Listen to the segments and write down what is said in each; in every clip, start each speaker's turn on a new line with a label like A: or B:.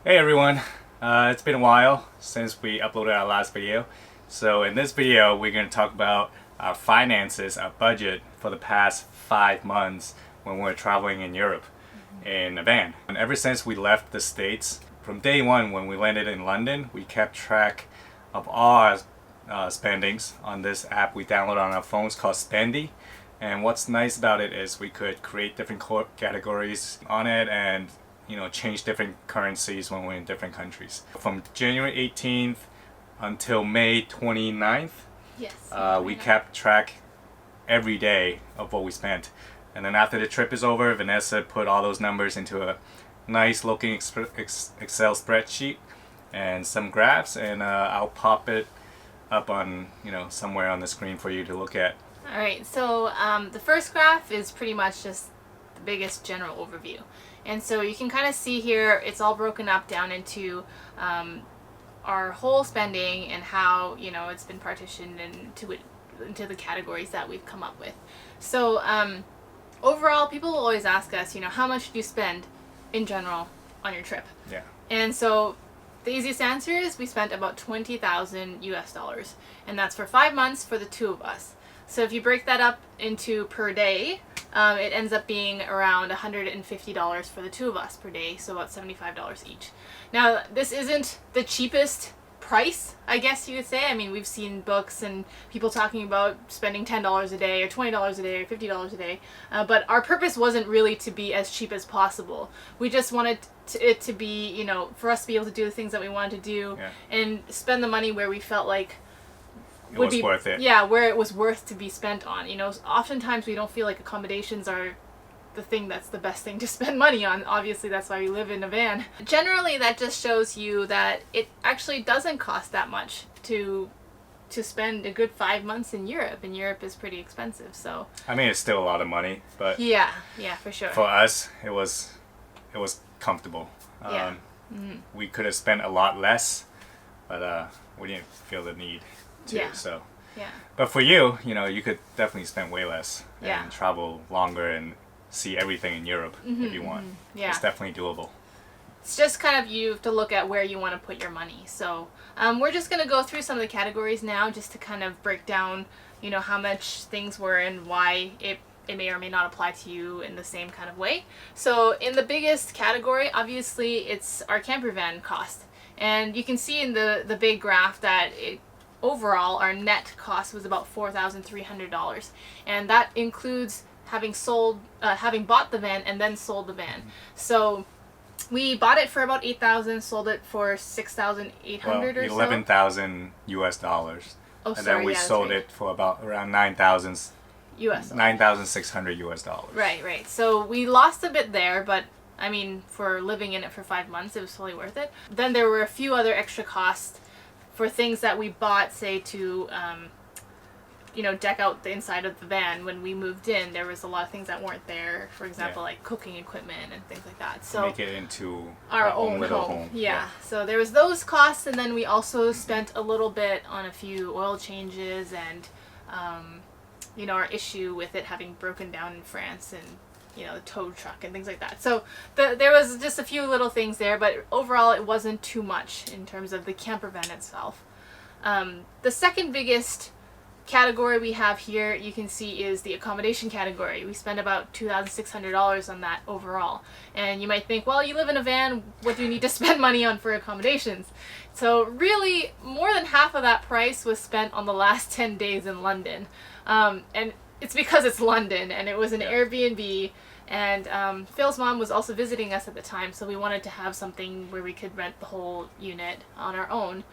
A: Hey everyone, it's been a while since we uploaded our last video. So in this video, we're going to talk about our finances, our budget for the past 5 months when we were traveling in Europe in a van. And ever since we left the States, from day one when we landed in London, we kept track of all our spendings on this app we downloaded on our phones called Spendy. And what's nice about it is we could create different categories on it and change different currencies when we're in different countries. From January 18th until May 29th,
B: Yes.
A: we kept track every day of what we spent. And then after the trip is over, Vanessa put all those numbers into a nice looking Excel spreadsheet and some graphs, and I'll pop it up on somewhere on the screen for you to look at.
B: All right. So the first graph is pretty much just the biggest general overview. And so you can kind of see here, it's all broken up down into our whole spending and how, it's been partitioned into the categories that we've come up with. So overall, people will always ask us, how much did you spend in general on your trip?
A: Yeah.
B: And so the easiest answer is we spent about 20,000 US dollars. And that's for 5 months for the two of us. So if you break that up into per day, it ends up being around $150 for the two of us per day, so about $75 each. Now, this isn't the cheapest price, I guess you would say. I mean, we've seen books and people talking about spending $10 a day or $20 a day or $50 a day, but our purpose wasn't really to be as cheap as possible. We just wanted it to be, for us to be able to do the things that we wanted to do and spend the money where we felt like
A: it was worth it.
B: Yeah, where it was worth to be spent on. Oftentimes we don't feel like accommodations are the thing that's the best thing to spend money on. Obviously, that's why we live in a van. Generally, that just shows you that it actually doesn't cost that much to spend a good 5 months in Europe, and Europe is pretty expensive. So
A: I mean, it's still a lot of money, but
B: yeah, for sure.
A: For us, it was comfortable.
B: Yeah.
A: We could have spent a lot less, but we didn't feel the need to.
B: Yeah.
A: So.
B: Yeah.
A: But for you, you could definitely spend way less
B: Yeah.
A: and travel longer and see everything in Europe if you want.
B: Yeah.
A: It's definitely doable.
B: It's just kind of you to look at where you want to put your money. So we're just going to go through some of the categories now just to kind of break down, how much things were and why it may or may not apply to you in the same kind of way. So in the biggest category, obviously, it's our camper van cost. And you can see in the big graph that overall our net cost was about $4,300. And that includes having bought the van and then sold the van. So we bought it for about $8,000, sold it for $6,800 or so.
A: 11,000 US dollars.
B: Oh,
A: and
B: sorry,
A: then we sold it for about around 9,000
B: US.
A: 9,600 US dollars.
B: Right. So we lost a bit there, but I mean, for living in it for 5 months, it was totally worth it. Then there were a few other extra costs for things that we bought, say, to deck out the inside of the van. When we moved in, there was a lot of things that weren't there. For example, like cooking equipment and things like that. So
A: make it into
B: our
A: own
B: own
A: little
B: home.
A: home.
B: Yeah. So there was those costs, and then we also spent a little bit on a few oil changes and our issue with it having broken down in France and the tow truck and things like that. So there was just a few little things there, but overall it wasn't too much in terms of the camper van itself. The second biggest category we have here, you can see, is the accommodation category. We spend about $2,600 on that overall. And you might think, well, you live in a van, what do you need to spend money on for accommodations? So really, more than half of that price was spent on the last 10 days in London. And it's because it's London, and it was an Airbnb, and Phil's mom was also visiting us at the time, so we wanted to have something where we could rent the whole unit on our own.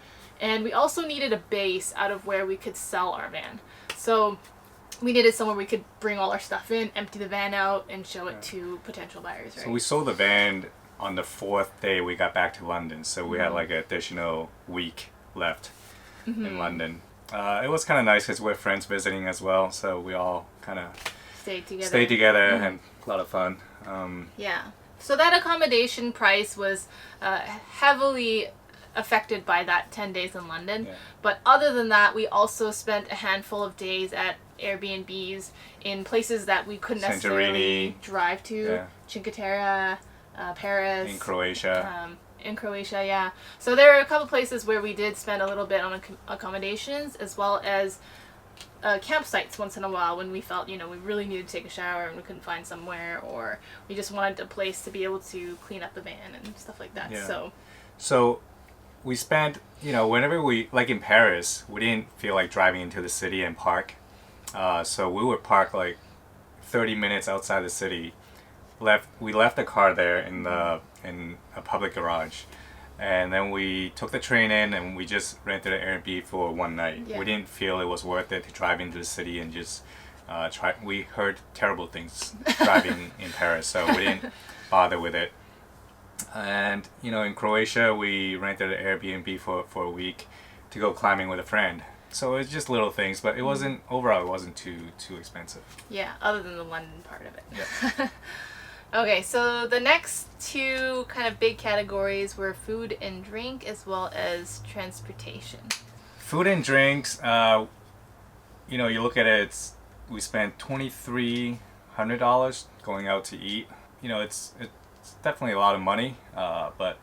B: And we also needed a base out of where we could sell our van. So we needed somewhere we could bring all our stuff in, empty the van out, and show it to potential buyers, right?
A: So we sold the van on the 4th day we got back to London, so we had like an additional week left in London. It was kind of nice because we're friends visiting as well, so we all kind of stayed together and a lot of fun.
B: Yeah. So that accommodation price was heavily affected by that 10 days in London.
A: Yeah.
B: But other than that, we also spent a handful of days at Airbnbs in places that we couldn't necessarily
A: Santorini.
B: drive to.
A: Yeah.
B: Cinque Terre, Paris.
A: In Croatia.
B: In Croatia, yeah. So there are a couple places where we did spend a little bit on accommodations as well as campsites once in a while when we felt, we really needed to take a shower and we couldn't find somewhere, or we just wanted a place to be able to clean up the van and stuff like that.
A: Yeah.
B: So
A: we spent, whenever we, like in Paris, we didn't feel like driving into the city and park. So we would park like 30 minutes outside the city. We left the car there in a public garage, and then we took the train in and we just rented an Airbnb for one night.
B: Yeah.
A: We didn't feel it was worth it to drive into the city and just try. We heard terrible things driving in Paris, so we didn't bother with it. And in Croatia we rented an Airbnb for a week to go climbing with a friend. So it's just little things, but it wasn't too expensive.
B: yeah, other than the London part of it.
A: Yeah.
B: Okay, so the next two kind of big categories were food and drink as well as transportation.
A: Food and drinks, you look at it, we spent $2,300 going out to eat. It's definitely a lot of money, but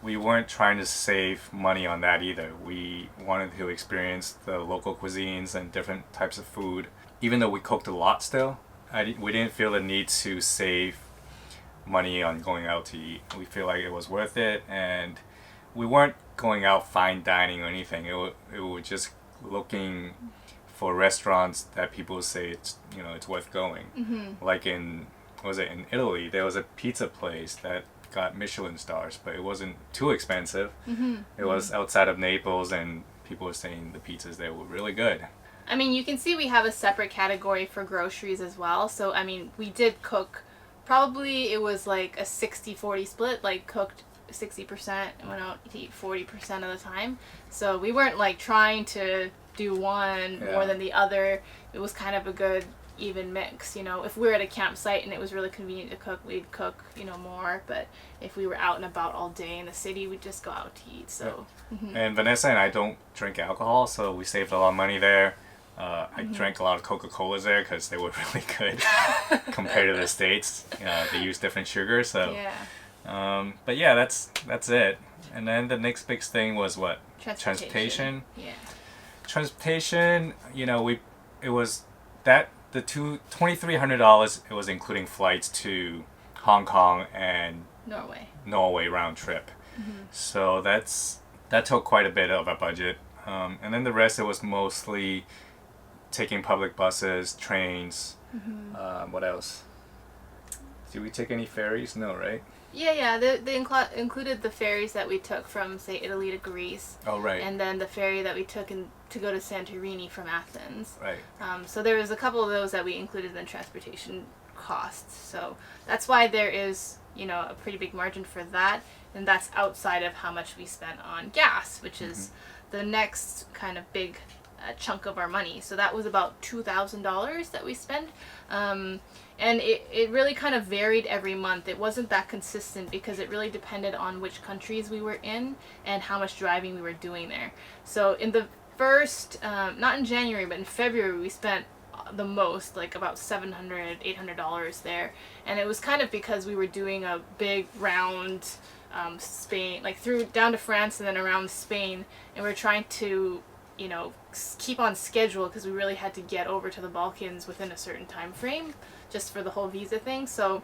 A: we weren't trying to save money on that either. We wanted to experience the local cuisines and different types of food. Even though we cooked a lot still, we didn't feel the need to save money on going out to eat. We feel like it was worth it, and we weren't going out fine dining or anything. It was just looking for restaurants that people say it's worth going.
B: Mm-hmm.
A: Like in Italy, there was a pizza place that got Michelin stars, but it wasn't too expensive.
B: Mm-hmm.
A: It was outside of Naples, and people were saying the pizzas there were really good.
B: I mean, you can see we have a separate category for groceries as well. So, I mean, we did cook. Probably it was like a 60-40 split, like cooked 60% and went out to eat 40% of the time. So we weren't like trying to do one more than the other. It was kind of a good even mix. If we were at a campsite and it was really convenient to cook, we'd cook, more. But if we were out and about all day in the city, we'd just go out to eat. So.
A: Yeah.
B: Mm-hmm.
A: And Vanessa and I don't drink alcohol, so we saved a lot of money there. I drank a lot of Coca-Colas there because they were really good compared to the States. They use different sugars, so.
B: Yeah.
A: But yeah, that's it. And then the next big thing was what?
B: Transportation. Yeah.
A: Transportation. It was that the $2,300. It was including flights to Hong Kong and Norway round trip.
B: Mm-hmm.
A: So that took quite a bit of our budget. And then the rest, it was mostly taking public buses, trains.
B: Mm-hmm.
A: What else? Did we take any ferries? No, right?
B: Yeah. They included the ferries that we took from, say, Italy to Greece.
A: Oh, right.
B: And then the ferry that we took to go to Santorini from Athens.
A: Right.
B: So there was a couple of those that we included in the transportation costs. So that's why there is, a pretty big margin for that. And that's outside of how much we spent on gas, which is the next kind of big chunk of our money. So that was about $2,000 that we spent. And it really kind of varied every month. It wasn't that consistent because it really depended on which countries we were in and how much driving we were doing there. So in the first, not in January, but in February, we spent the most, like about $700, $800 there. And it was kind of because we were doing a big round Spain, like through down to France and then around Spain, and we were trying to keep on schedule because we really had to get over to the Balkans within a certain time frame just for the whole visa thing. So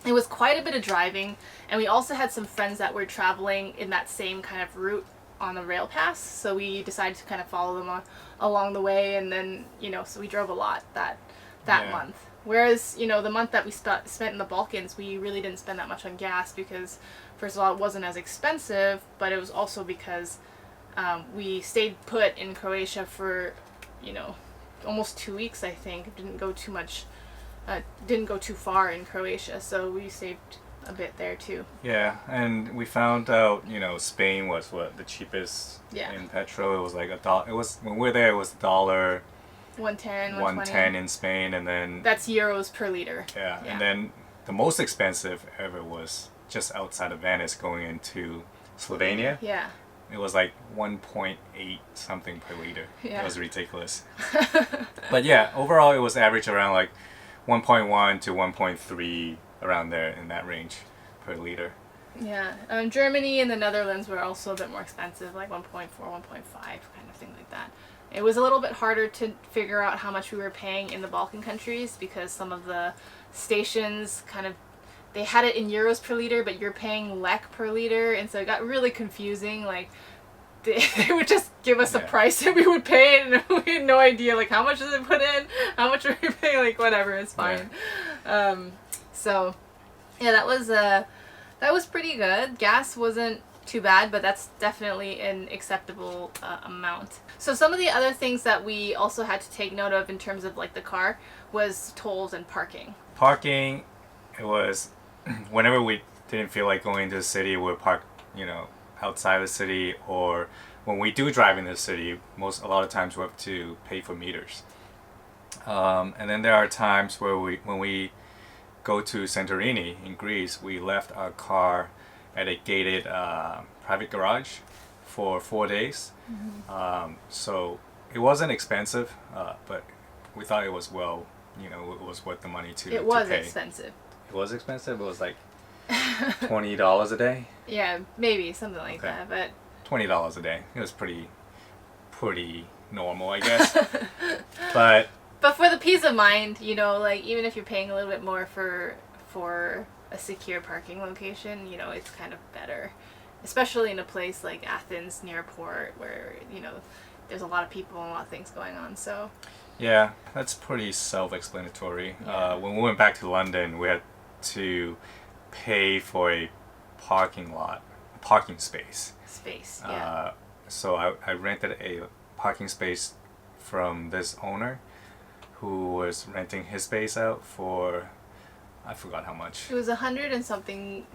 B: it was quite a bit of driving, and we also had some friends that were traveling in that same kind of route on the rail pass, so we decided to kind of follow them along the way, and then so we drove a lot that month. Whereas the month that we spent in the Balkans, we really didn't spend that much on gas because first of all it wasn't as expensive, but it was also because we stayed put in Croatia for almost 2 weeks, I think. Didn't go too far in Croatia, so we saved a bit there too.
A: Yeah, and we found out Spain was the cheapest in petrol. It was like $1. It was when we were there. It was $1.
B: 110,
A: 110 in Spain, and then
B: that's euros per liter.
A: Yeah, and then the most expensive ever was just outside of Venice, going into Slovenia.
B: Yeah.
A: It was like 1.8 something per liter.
B: Yeah.
A: It was ridiculous. But yeah, overall it was average around like 1.1 to 1.3, around there in that range per liter.
B: Yeah. Germany and the Netherlands were also a bit more expensive, like 1.4, 1.5, kind of thing like that. It was a little bit harder to figure out how much we were paying in the Balkan countries because some of the stations kind of they had it in euros per liter, but you're paying lek per liter, and so it got really confusing. Like they would just give us a
A: Yeah.
B: price and we would pay it, and we had no idea like how much does it put in, how much are we paying, like whatever, it's fine. So yeah, that was pretty good. Gas wasn't too bad, but that's definitely an acceptable amount. So some of the other things that we also had to take note of in terms of like the car was tolls and parking.
A: Parking, it was whenever we didn't feel like going to the city, we would park, outside the city, or when we do drive in the city, a lot of times we have to pay for meters. And then there are times where when we go to Santorini in Greece, we left our car at a gated private garage for 4 days. So it wasn't expensive, but we thought it was it was worth the money to
B: It was
A: to pay.
B: expensive.
A: It was expensive. It was like $20 a day.
B: Yeah, maybe something like
A: Okay.
B: that, but
A: $20 a day. It was pretty normal, I guess. But
B: for the peace of mind, like even if you're paying a little bit more for a secure parking location, it's kind of better, especially in a place like Athens near a port where there's a lot of people and a lot of things going on. So
A: yeah, that's pretty self-explanatory.
B: Yeah.
A: When we went back to London, we had to pay for a parking space.
B: space, yeah.
A: So I rented a parking space from this owner who was renting his space out for, I forgot how much.
B: It was 100 and something,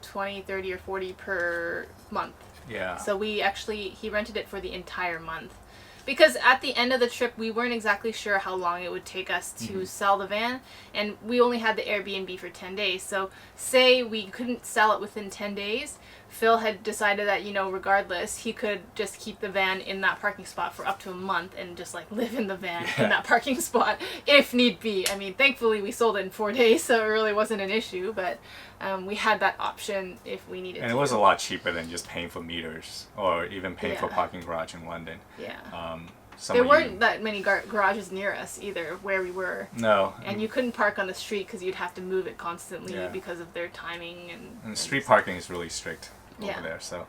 B: 20, 30, or 40 per month.
A: Yeah.
B: So he rented it for the entire month. Because at the end of the trip, we weren't exactly sure how long it would take us to sell the van, and we only had the Airbnb for 10 days. So say we couldn't sell it within 10 days, Phil had decided that, regardless, he could just keep the van in that parking spot for up to a month and just like live in the van in that parking spot if need be. I mean, thankfully we sold it in 4 days, so it really wasn't an issue, but we had that option if we needed to.
A: And it was a lot cheaper than just paying for meters or even paying for
B: Yeah.
A: parking garage in London.
B: Yeah.
A: Some
B: There
A: of
B: weren't
A: you,
B: that many garages near us either, where we were.
A: no.
B: And you couldn't park on the street because you'd have to move it constantly
A: Yeah.
B: because of their timing
A: And street parking is really strict
B: Yeah.
A: over there. So,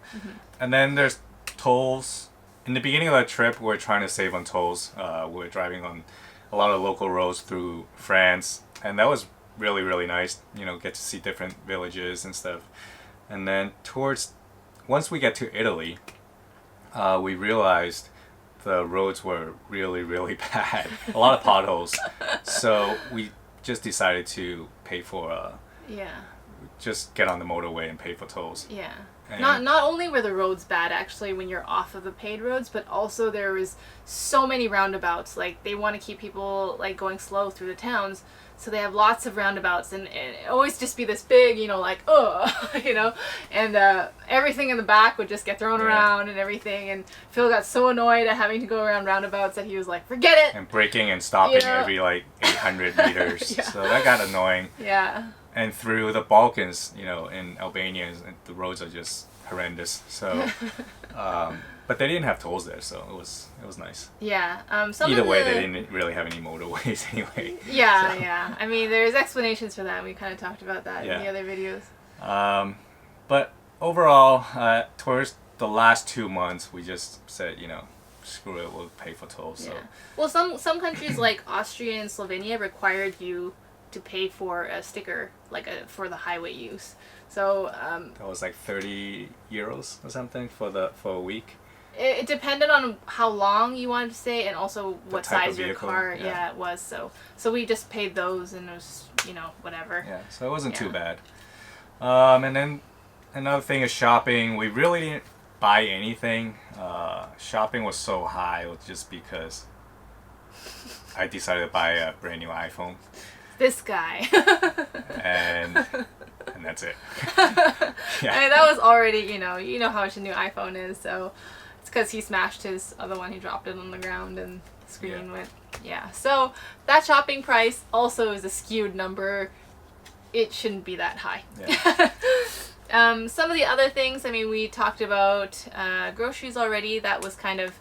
A: and then there's tolls. In the beginning of that trip, we were trying to save on tolls. We were driving on a lot of local roads through France, and that was really, really nice. Get to see different villages and stuff. And then once we get to Italy, we realized the roads were really, really bad. A lot of potholes. So we just decided to pay for
B: Yeah.
A: just get on the motorway and pay for tolls.
B: Yeah.
A: And-
B: Not only were the roads bad actually when you're off of the paid roads, but also there was so many roundabouts. Like they want to keep people like going slow through the towns, so they have lots of roundabouts, and it always just be this big, and everything in the back would just get thrown
A: Yeah.
B: around and everything. And Phil got so annoyed at having to go around roundabouts that he was like, "Forget it."
A: And braking and stopping
B: Yeah.
A: every 800 meters.
B: Yeah.
A: So that got annoying.
B: Yeah.
A: And through the Balkans, in Albania, the roads are just horrendous. So, but they didn't have tolls there, so it was nice.
B: Yeah.
A: Either way, they didn't really have any motorways anyway.
B: Yeah,
A: So,
B: yeah. I mean, there's explanations for that. We kind of talked about that in
A: Yeah.
B: the other videos.
A: But overall, towards the last 2 months, we just said, screw it, we'll pay for tolls. So
B: Yeah. Well, some countries like Austria and Slovenia required you to pay for a sticker, for the highway use. So
A: that was like 30 euros or something for a week.
B: it depended on how long you wanted to stay and also what
A: type of
B: size your
A: vehicle,
B: car
A: yeah.
B: it was. So we just paid those, and it was whatever.
A: Yeah, so it wasn't too
B: Yeah.
A: bad. And then another thing is shopping. We really didn't buy anything. Shopping was so high just because I decided to buy a brand new iPhone,
B: This guy.
A: and that's it. Yeah.
B: I mean, that was already, you know how much a new iPhone is, so it's because he smashed his other one. He dropped it on the ground and the screen
A: Yeah.
B: went, yeah. So that shopping price also is a skewed number. It shouldn't be that high.
A: Yeah.
B: Some of the other things, I mean, we talked about groceries already. That was kind of,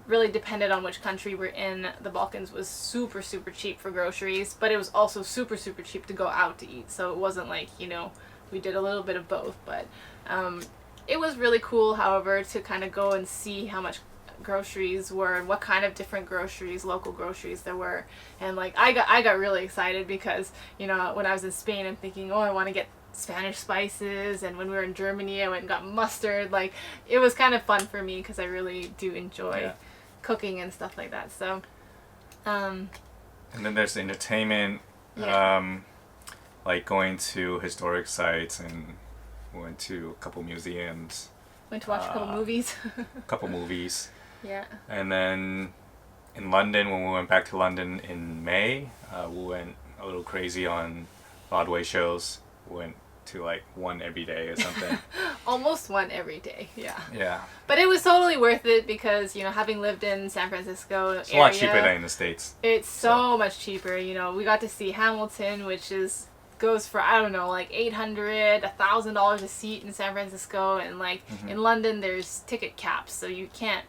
B: really depended on which country we're in. The Balkans was super, super cheap for groceries, but it was also super, super cheap to go out to eat. So it wasn't like, we did a little bit of both. But it was really cool, however, to kind of go and see how much groceries were and what kind of different groceries, local groceries there were. And like I got really excited because, when I was in Spain, I'm thinking, oh, I want to get Spanish spices, and when we were in Germany I went and got mustard. Like, it was kind of fun for me because I really do enjoy cooking and stuff like that. So
A: and then there's entertainment, like going to historic sites, and went to a couple museums,
B: went to watch a couple movies.
A: a couple movies.
B: Yeah.
A: And then in London, when we went back to London in May, we went a little crazy on Broadway shows. We went to like one every day or something.
B: Almost one every day, yeah.
A: Yeah.
B: But it was totally worth it because, having lived in San Francisco
A: it's a lot cheaper than in the States.
B: It's so much cheaper. We got to see Hamilton, which goes for, I don't know, like $800, $1,000 a seat in San Francisco, and like in London there's ticket caps, so you can't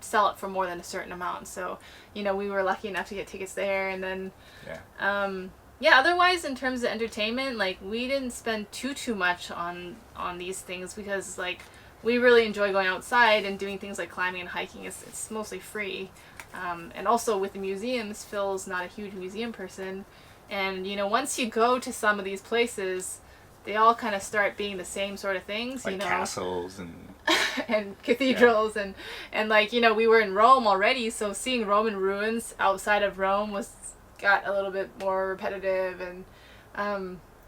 B: sell it for more than a certain amount. So, we were lucky enough to get tickets there. And then otherwise, in terms of entertainment, like, we didn't spend too much on these things because, like, we really enjoy going outside and doing things like climbing and hiking. It's mostly free. And also with the museums, Phil's not a huge museum person. And, once you go to some of these places, they all kind of start being the same sort of things,
A: like castles and
B: and cathedrals, and like, we were in Rome already, so seeing Roman ruins outside of Rome got a little bit more repetitive. And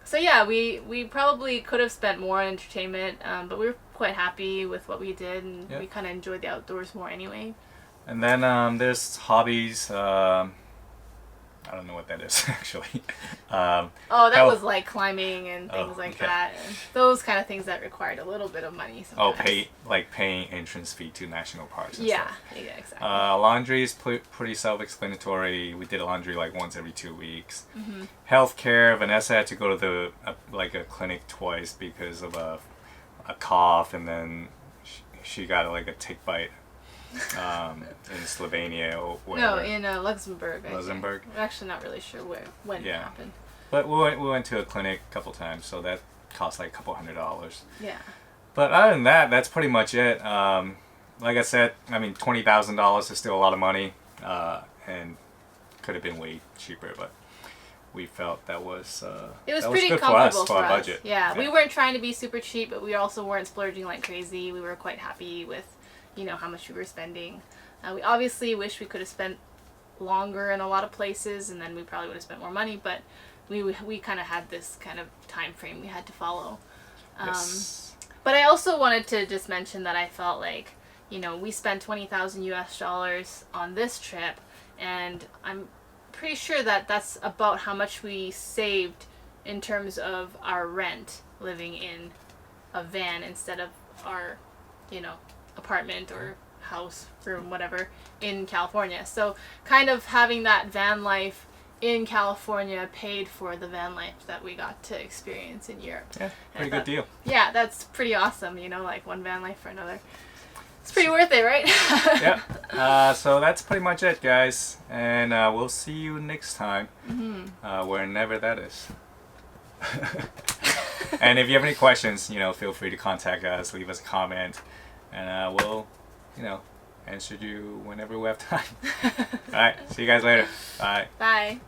B: so yeah, we probably could have spent more on entertainment, but we were quite happy with what we did, and we kind of enjoyed the outdoors more anyway.
A: And then there's hobbies. I don't know what that is actually.
B: That was like climbing and things like that. And those kind of things that required a little bit of money sometimes.
A: Paying entrance fee to national parks and
B: stuff.
A: Yeah,
B: exactly.
A: Laundry is pretty self-explanatory. We did laundry like once every 2 weeks. Healthcare, Vanessa had to go to a clinic twice because of a cough, and then she got like a tick bite. In Slovenia or wherever.
B: No, in Luxembourg.
A: Luxembourg.
B: I'm actually not really sure when it happened.
A: But we went to a clinic a couple times, so that cost like a couple $100.
B: Yeah.
A: But other than that, that's pretty much it. Like I said, I mean, $20,000 is still a lot of money, and could have been way cheaper, but we felt that was
B: it was
A: good
B: pretty
A: for us,
B: comfortable
A: for our budget.
B: Yeah, we weren't trying to be super cheap, but we also weren't splurging like crazy. We were quite happy with how much we were spending. We obviously wish we could have spent longer in a lot of places, and then we probably would have spent more money, but we kind of had this kind of time frame we had to follow.
A: Yes.
B: But I also wanted to just mention that I felt like, we spent $20,000 on this trip, and I'm pretty sure that that's about how much we saved in terms of our rent living in a van instead of our, apartment or house, room, whatever, in California. So kind of having that van life in California paid for the van life that we got to experience in Europe.
A: Yeah, pretty good deal.
B: Yeah, that's pretty awesome, like one van life for another. It's pretty worth it, right?
A: Yeah. So that's pretty much it, guys. And we'll see you next time, whenever that is. And if you have any questions, feel free to contact us, leave us a comment, and we'll, answer you whenever we have time. All right. See you guys later. Bye.
B: Bye.